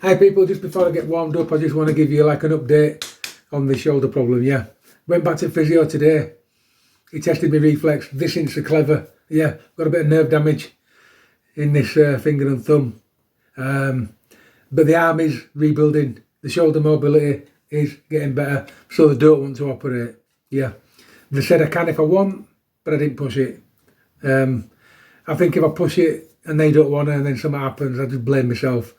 Hey people, just before I get warmed up, I just want to give you like an update on the shoulder problem, yeah. Went back to physio today. He tested my reflex. This ain't so clever. Yeah, got a bit of nerve damage in this finger and thumb. But the arm is rebuilding. The shoulder mobility is getting better. So they don't want to operate. Yeah. They said I can if I want, but I didn't push it. I think if I push it and they don't want to and then something happens, I just blame myself.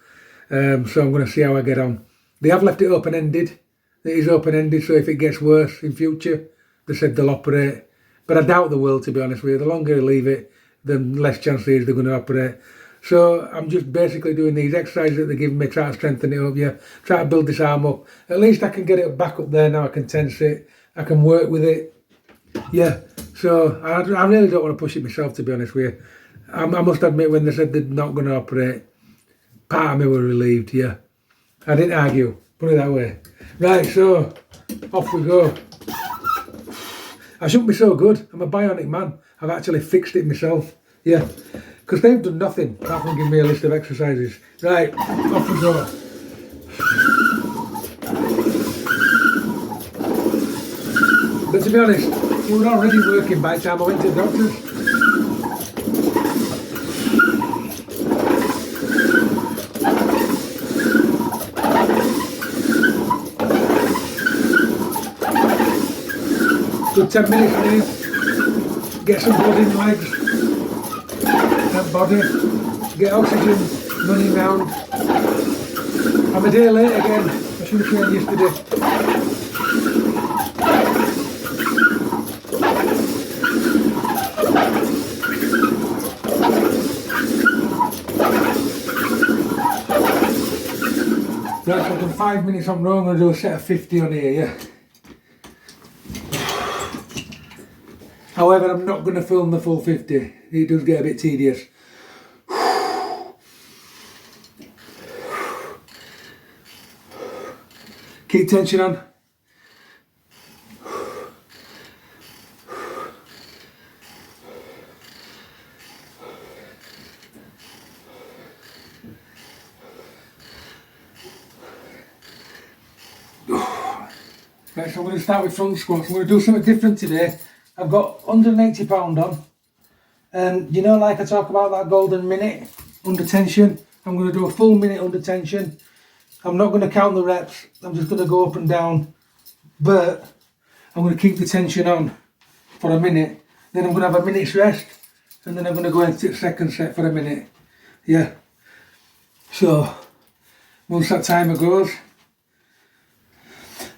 So I'm going to see how I get on. They have left it open-ended. It is open-ended, so if it gets worse in future, they said they'll operate. But I doubt they will, to be honest with you. The longer you leave it, the less chance there is they're going to operate. So I'm just basically doing these exercises that they're giving me, trying to strengthen it up, yeah. Try to build this arm up. At least I can get it back up there now. I can tense it. I can work with it. Yeah. So I really don't want to push it myself, to be honest with you. I must admit, when they said they're not going to operate, part of me were relieved, yeah. I didn't argue, put it that way. Right, so off we go. I shouldn't be so good. I'm a bionic man. I've actually fixed it myself, yeah. Because they've done nothing apart from giving me a list of exercises. Right, off we go. But to be honest, it was already working by the time I went to the doctor's. Good 10 minutes here, get some blood in the legs and body, get oxygen running round. I'm a day late again, I should have trained yesterday. Right, so I've done 5 minutes on row, I'm going to do a set of 50 on here, yeah. However, I'm not going to film the full 50. It does get a bit tedious. Keep tension on. Right, so I'm going to start with front squats. I'm going to do something different today. I've got 180 pound on, and you know, like I talk about that golden minute under tension, I'm going to do a full minute under tension. I'm not going to count the reps, I'm just going to go up and down, but I'm going to keep the tension on for a minute, then I'm going to have a minute's rest, and then I'm going to go into the second set for a minute, yeah. So once that timer goes,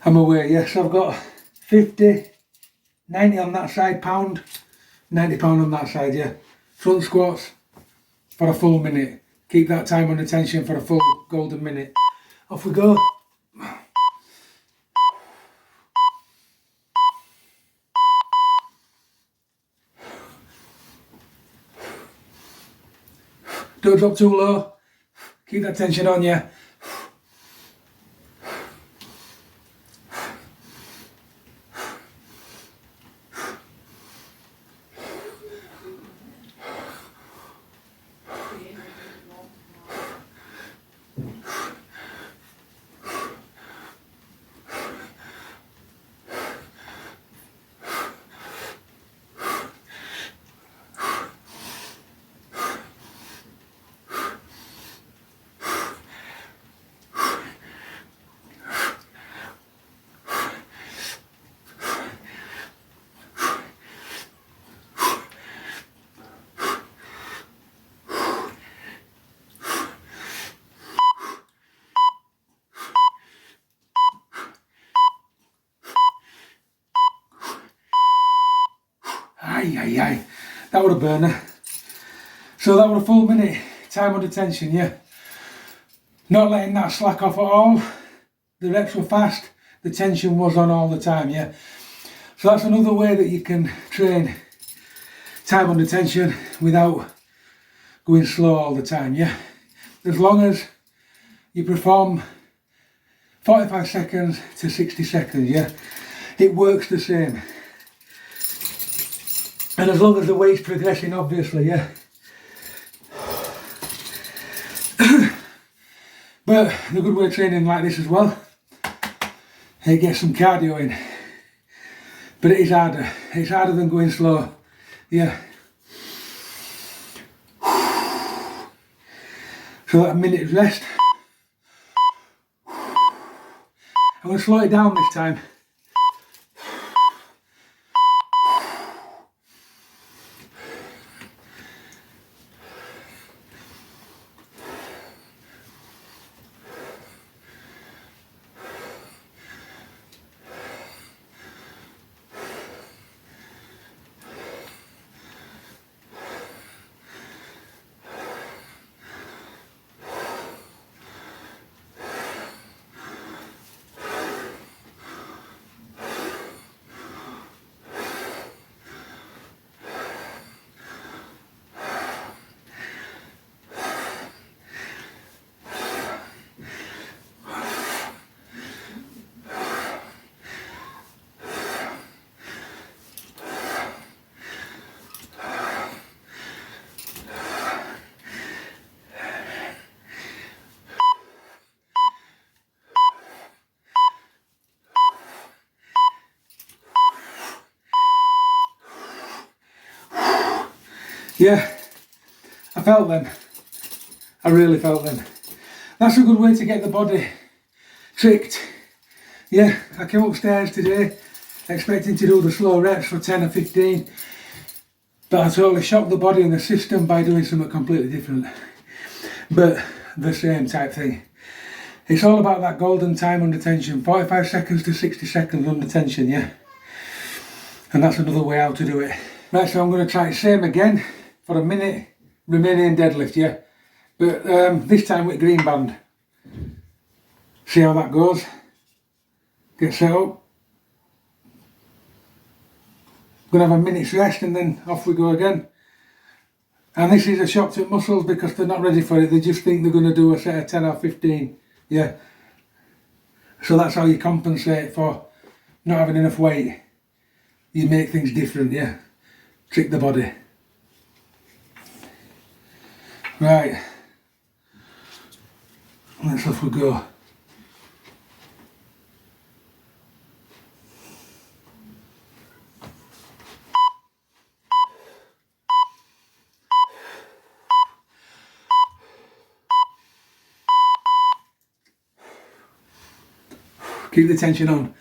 I'm away, yes. I've got 50, 90 on that side, pound, 90 pound on that side, yeah. Front squats for a full minute. Keep that time under tension for a full golden minute. Off we go. Don't drop too low. Keep that tension on, yeah. Aye, that was a burner. So that was a full minute, time under tension, yeah. Not letting that slack off at all. The reps were fast, the tension was on all the time, yeah. So that's another way that you can train time under tension without going slow all the time, yeah. As long as you perform 45 seconds to 60 seconds, yeah, it works the same. And as long as the weight's progressing, obviously, yeah. But the good way of training like this as well, it gets some cardio in. But it is harder. It's harder than going slow. Yeah. So that minute of rest. I'm going to slow it down this time. Yeah, I felt them. I really felt them. That's a good way to get the body tricked. Yeah, I came upstairs today expecting to do the slow reps for 10 or 15, but I totally shocked the body and the system by doing something completely different. But the same type thing. It's all about that golden time under tension, 45 seconds to 60 seconds under tension, yeah? And that's another way how to do it. Right, so I'm going to try the same again for a minute, remaining deadlift, yeah? But this time with green band. See how that goes. Get set up. Gonna have a minute's rest and then off we go again. And this is a shock to muscles because they're not ready for it. They just think they're going to do a set of 10 or 15. Yeah. So that's how you compensate for not having enough weight. You make things different, yeah. Trick the body. Right. Let's off we go. Keep the tension on.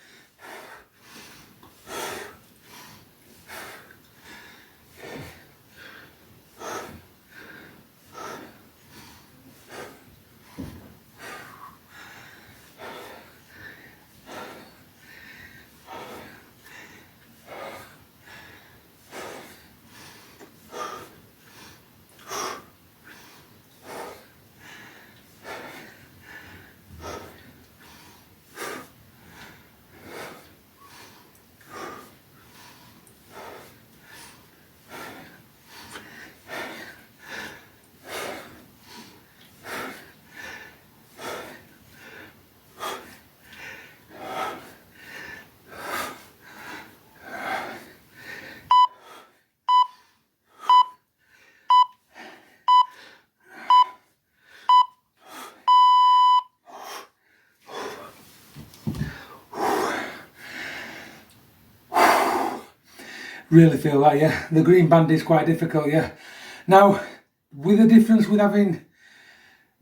Really feel that, yeah. The green band is quite difficult, yeah. Now, with the difference with having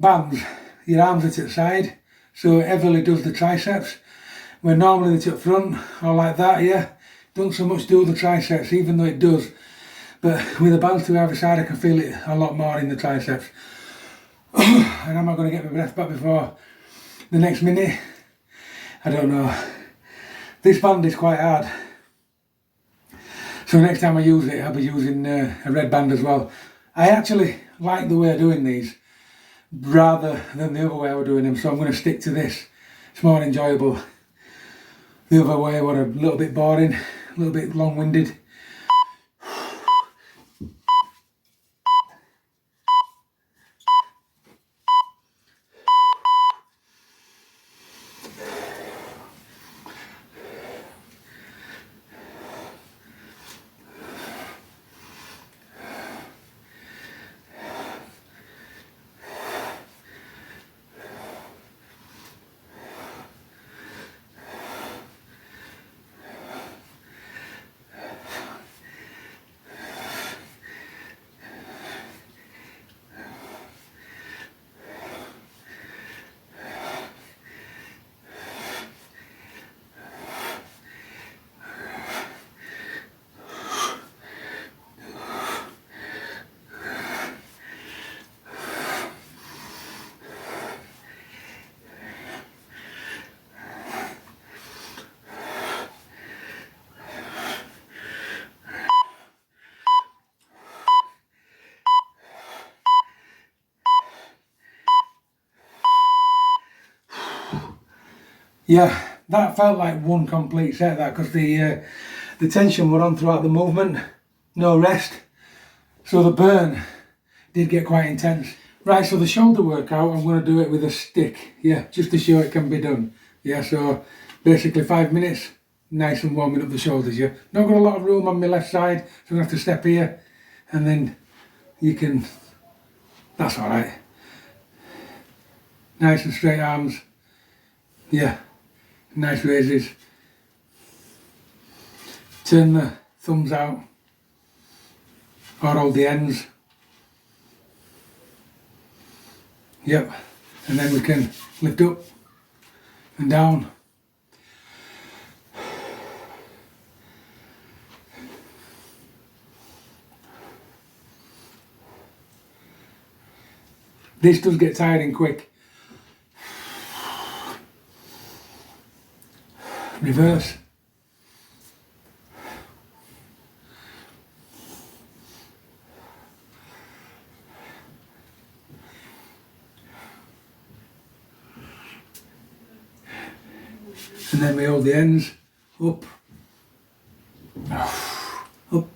bands, your arms are to the side, so it heavily does the triceps, when normally they're to the front, or like that, yeah. Don't so much do the triceps, even though it does. But with the bands to either side, I can feel it a lot more in the triceps. And am I going to get my breath back before the next minute? I don't know. This band is quite hard. So next time I use it, I'll be using a red band as well. I actually like the way of doing these rather than the other way I was doing them, so I'm going to stick to this. It's more enjoyable. The other way was a little bit boring, a little bit long-winded. Yeah, that felt like one complete set, that, because the tension were on throughout the movement, no rest, so the burn did get quite intense. Right, so the shoulder workout, I'm going to do it with a stick, yeah, just to show it can be done. Yeah, so basically 5 minutes, nice and warming up the shoulders, yeah. Not got a lot of room on my left side, so I'm going to have to step here, and then you can, that's alright. Nice and straight arms, yeah, nice raises. Turn the thumbs out, or hold the ends. Yep, and then we can lift up and down. This does get tiring quick. Reverse. And then we hold the ends up, up.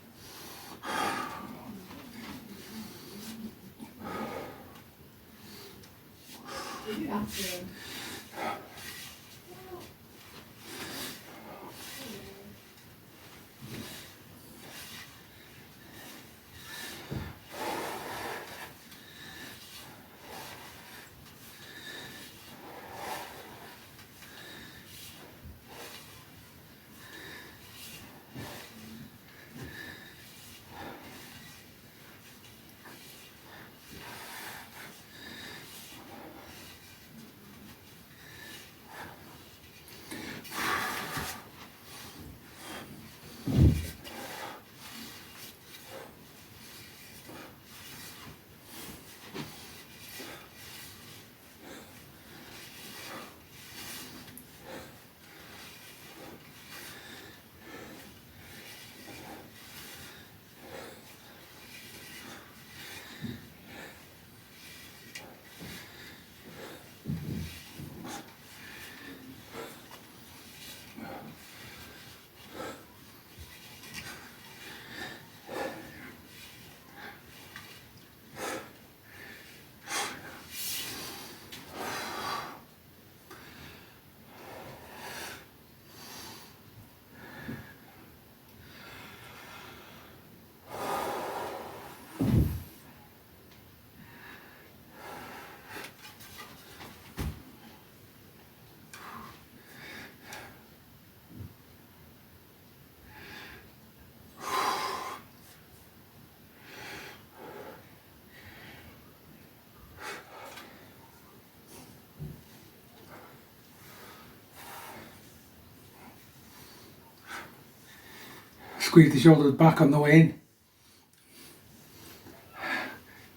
Squeeze the shoulders back on the way in.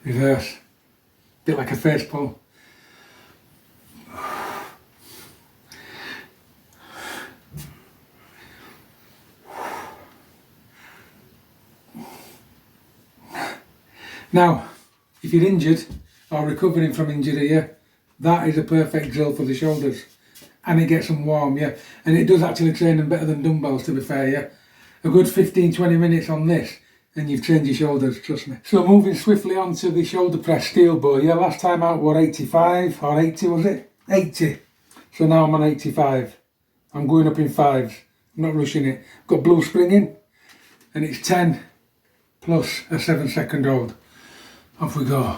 Reverse. Bit like a face pull. Now, if you're injured or recovering from injury, yeah, that is a perfect drill for the shoulders. And it gets them warm, yeah. And it does actually train them better than dumbbells, to be fair, yeah. A good 15-20 minutes on this and you've trained your shoulders, trust me. So moving swiftly on to the shoulder press steel bar, yeah, last time out were 85 or 80, was it? 80. So now I'm on 85. I'm going up in fives, I'm not rushing it. Got blue springing and it's 10 plus a 7-second hold. Off we go.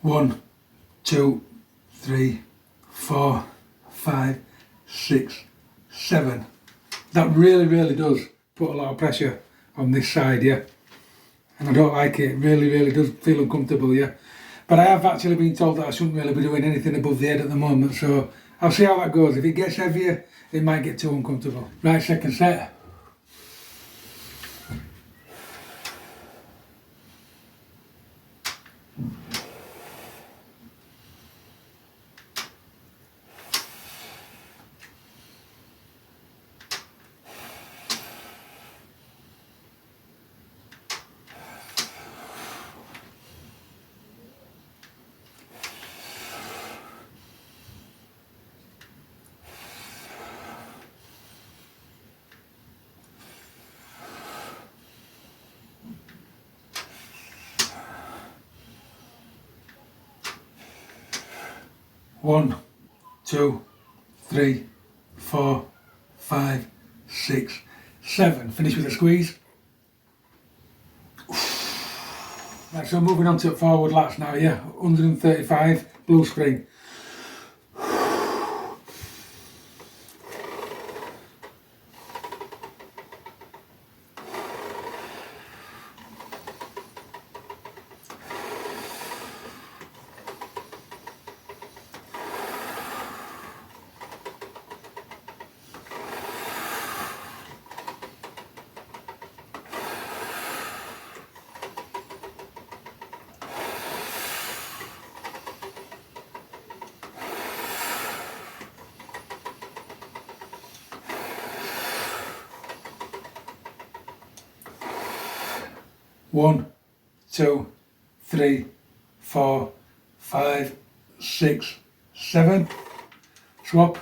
One, 2, 3, 4, 5, 6, 7. That really does put a lot of pressure on this side, yeah. And I don't like it. It really does feel uncomfortable, yeah. But I have actually been told that I shouldn't really be doing anything above the head at the moment, so I'll see how that goes. If it gets heavier, it might get too uncomfortable. Right, second set. One, 2, 3, 4, 5, 6, 7. Finish with a squeeze. Right, so moving on to forward lats now, yeah. 135, blue spring. 1, 2, 3, 4, 5, 6, 7. Swap.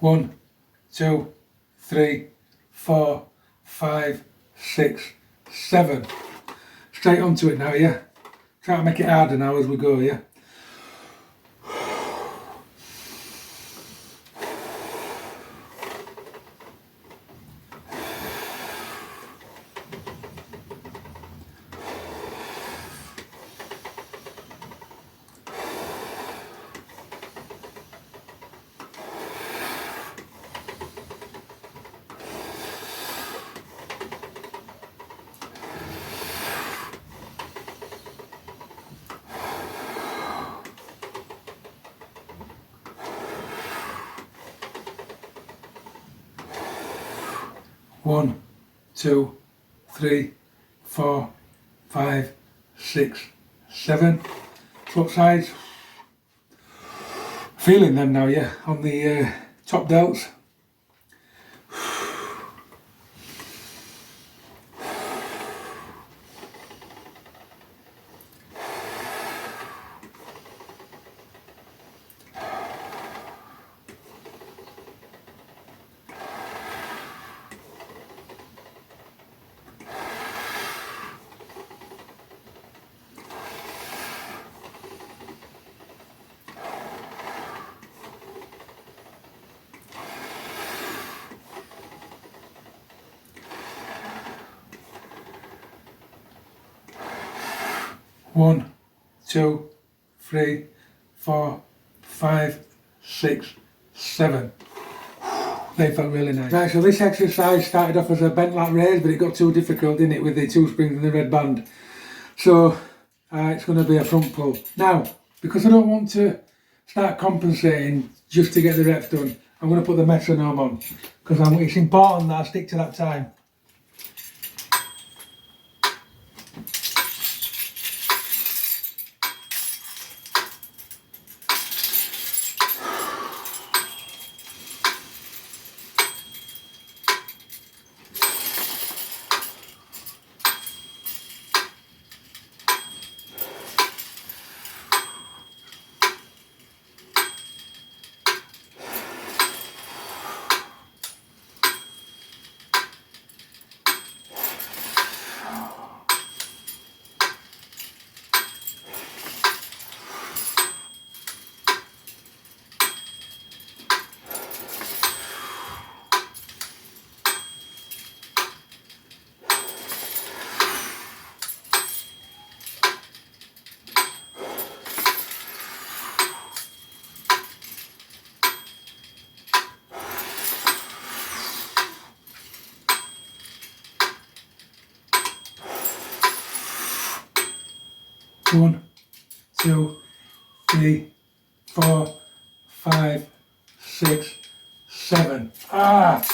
1, 2, 3, 4, 5, 6, 7. Straight onto it now, yeah. Try to make it harder now as we go, yeah. One, 2, 3, 4, 5, 6, 7. Swap sides. Feeling them now, yeah, on the top delts. One, 2, 3, 4, 5, 6, 7. They felt really nice. Right, so this exercise started off as a bent lat raise, but it got too difficult, didn't it, with the 2 springs and the red band. So it's going to be a front pull. Now, because I don't want to start compensating just to get the reps done, I'm going to put the metronome on, because it's important that I stick to that time. 1, 2, 3, 4, 5, 6, 7. Ah,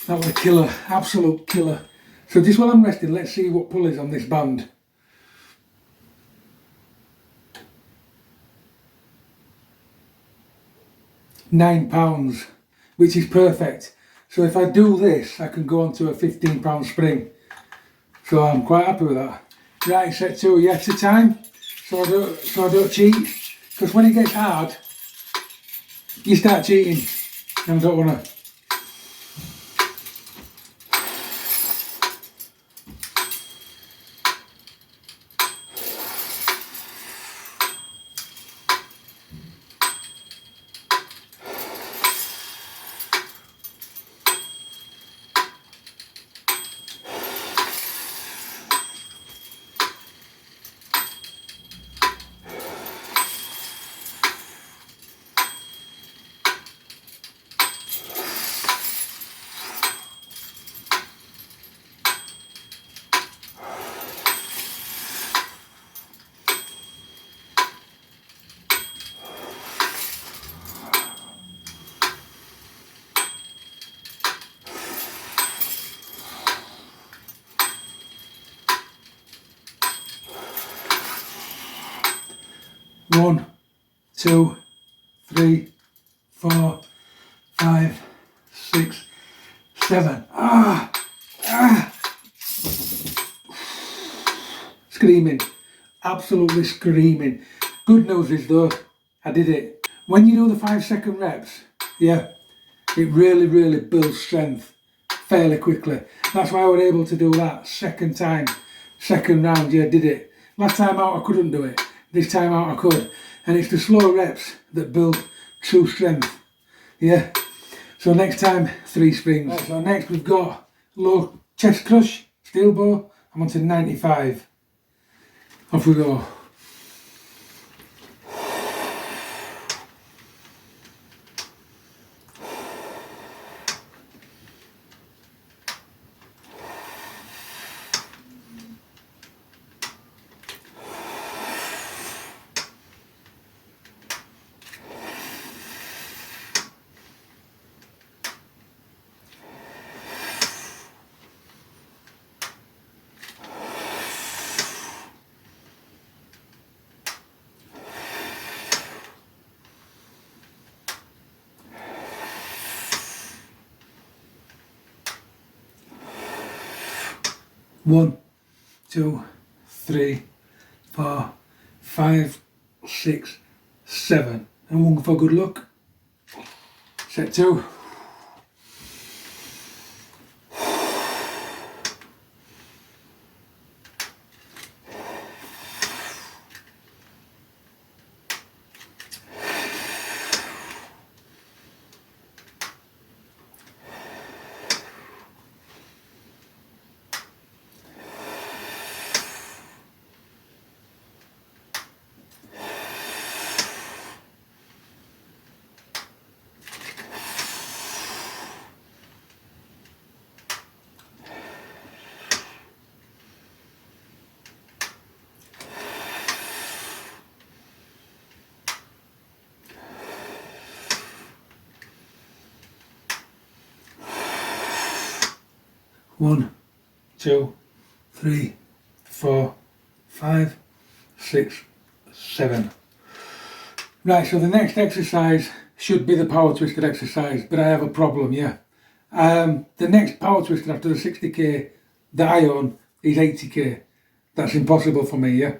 that was a killer, absolute killer. So just while I'm resting, let's see what pull is on this band. £9, which is perfect. So if I do this, I can go on to a £15 spring. So I'm quite happy with that. Right, set 2, yeah, to time. So I don't cheat. Because when it gets hard, you start cheating. And I don't want to. One, 2, 3, 4, 5, 6, 7. Screaming, absolutely screaming. Good news is though, I did it. When you do the 5-second reps, yeah, it really builds strength fairly quickly. That's why I was able to do that second round, yeah, did it. Last time out I couldn't do it, this time out I could. And it's the slow reps that build true strength, yeah. So next time, 3 springs. Right, so next we've got low chest crush, steel bow. I'm on to 95. Off we go. One, 2, 3, 4, 5, 6, 7. And one for good luck. Set 2. One, 2, 3, 4, 5, 6, 7. Right, so the next exercise should be the power twisted exercise, but I have a problem, yeah. The next power twisted after the 60k that I own is 80k. That's impossible for me, yeah.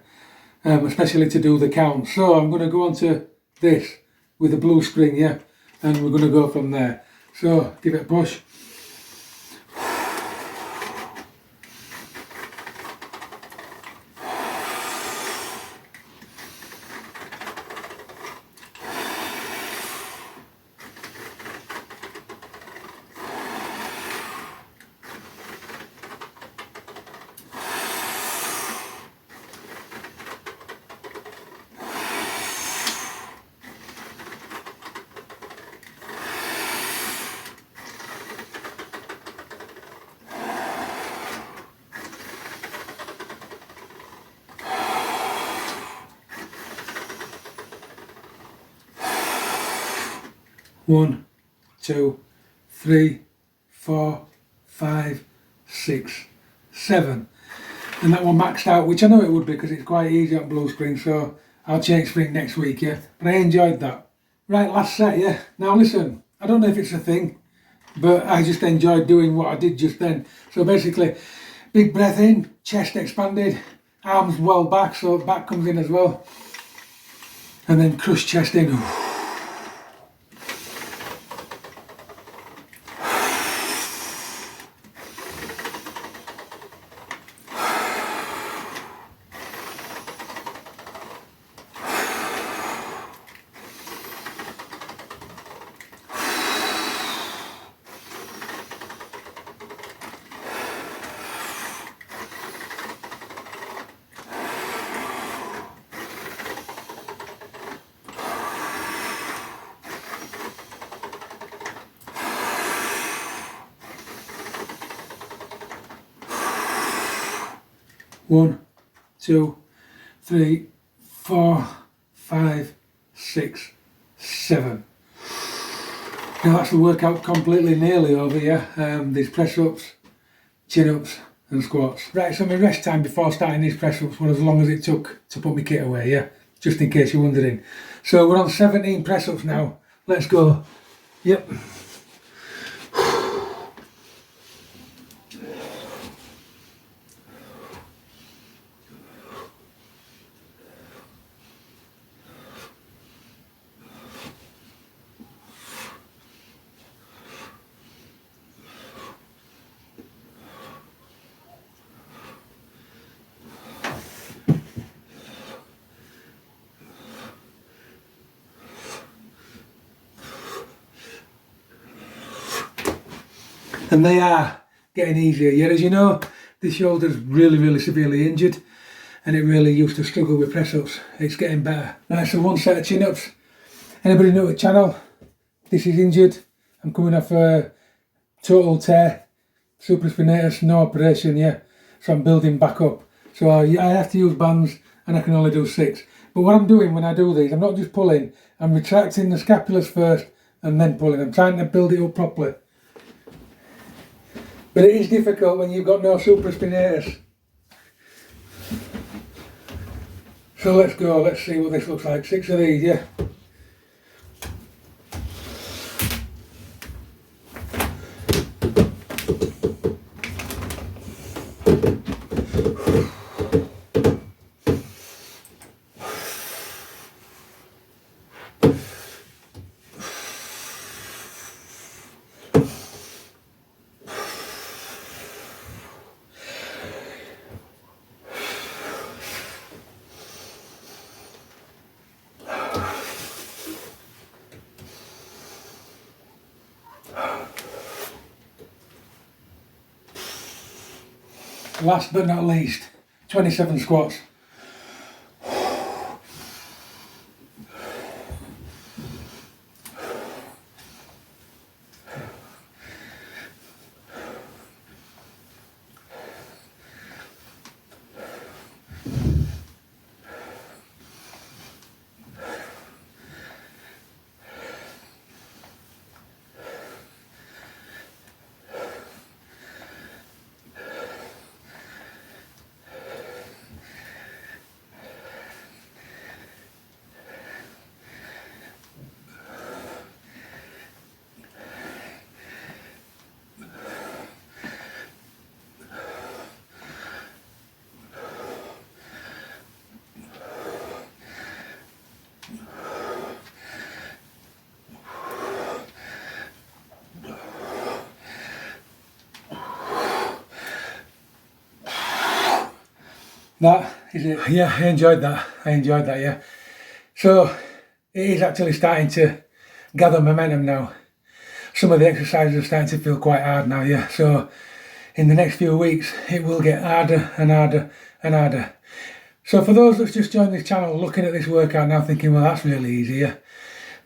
Especially to do the count. So I'm going to go on to this with a blue spring, yeah, and we're going to go from there. So give it a push. 1, 2, 3, 4, 5, 6, 7. And that one maxed out, which I know it would be because it's quite easy on blue spring, so I'll change spring next week, yeah. But I enjoyed that. Right, last set, yeah. Now listen, I don't know if it's a thing, but I just enjoyed doing what I did just then. So basically, big breath in, chest expanded, arms well back, so back comes in as well. And then crush chest in. 1, 2, 3, 4, 5, 6, 7. Now that's the workout completely nearly over, yeah. These press ups, chin ups and squats. Right, so my rest time before starting these press ups was as long as it took to put my kit away, yeah. Just in case you're wondering. So we're on 17 press ups now. Let's go. Yep. And they are getting easier. Yeah, as you know, this shoulder's really severely injured and it really used to struggle with press ups. It's getting better. Right, so one set of chin ups. Anybody new to the channel? This is injured. I'm coming off a total tear, supraspinatus, no operation, yeah. So I'm building back up. So I have to use bands and I can only do 6. But what I'm doing when I do these, I'm not just pulling, I'm retracting the scapulars first and then pulling. I'm trying to build it up properly. But it is difficult when you've got no supraspinatus. So let's go, let's see what this looks like. 6 of these, yeah. Last but not least, 27 squats. That is it. Yeah, I enjoyed that, yeah. So it is actually starting to gather momentum now. Some of the exercises are starting to feel quite hard now, yeah. So in the next few weeks it will get harder and harder and harder. So for those that's just joined this channel looking at this workout now thinking, well, that's really easy, yeah.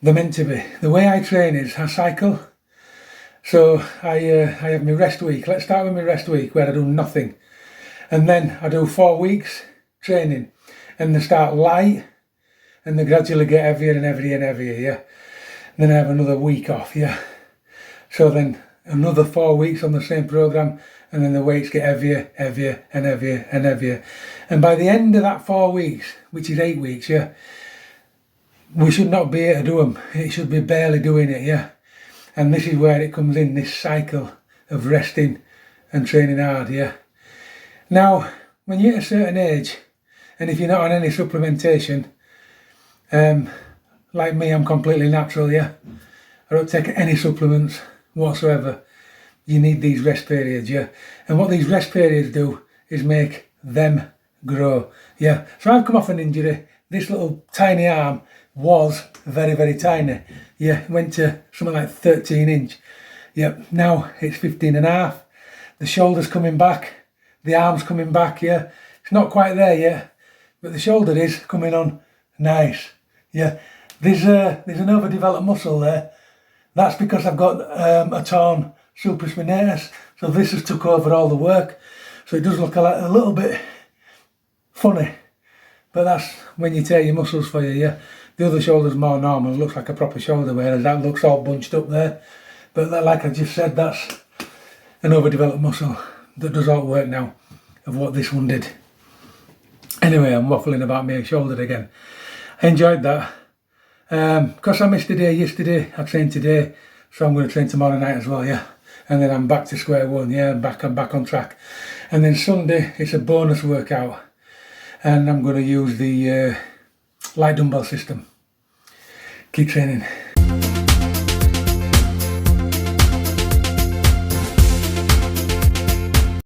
They're meant to be. The way I train is I cycle. So I have my rest week. Let's start with my rest week where I do nothing. And then I do 4 weeks training and they start light and they gradually get heavier and heavier and heavier, yeah. Then I have another week off, yeah. So then another 4 weeks on the same program, and then the weights get heavier, heavier, and heavier, and heavier. And by the end of that 4 weeks, which is 8 weeks, yeah, we should not be able to do them. It should be barely doing it, yeah. And this is where it comes in, this cycle of resting and training hard, yeah. Now, when you hit a certain age, and if you're not on any supplementation, like me, I'm completely natural, yeah. I don't take any supplements whatsoever. You need these rest periods, yeah. And what these rest periods do is make them grow, yeah. So I've come off an injury. This little tiny arm was very, very tiny. Yeah, it went to something like 13 inch. Yeah, now it's 15 and a half. The shoulder's coming back. The arm's coming back, yeah. It's not quite there yet, but the shoulder is coming on nice. Yeah, there's an overdeveloped muscle there. That's because I've got a torn supraspinatus. So this has took over all the work. So it does look a little bit funny. But that's when you tear your muscles for you, yeah. The other shoulder's more normal. It looks like a proper shoulder, whereas that looks all bunched up there. But that, like I just said, that's an overdeveloped muscle that does all the work now of what this one did. Anyway, I'm waffling about my shoulder again. I enjoyed that. Because I missed a day yesterday, I trained today, so I'm going to train tomorrow night as well, yeah. And then I'm back to square one, yeah, I'm back on track. And then Sunday, it's a bonus workout. And I'm going to use the light dumbbell system. Keep training.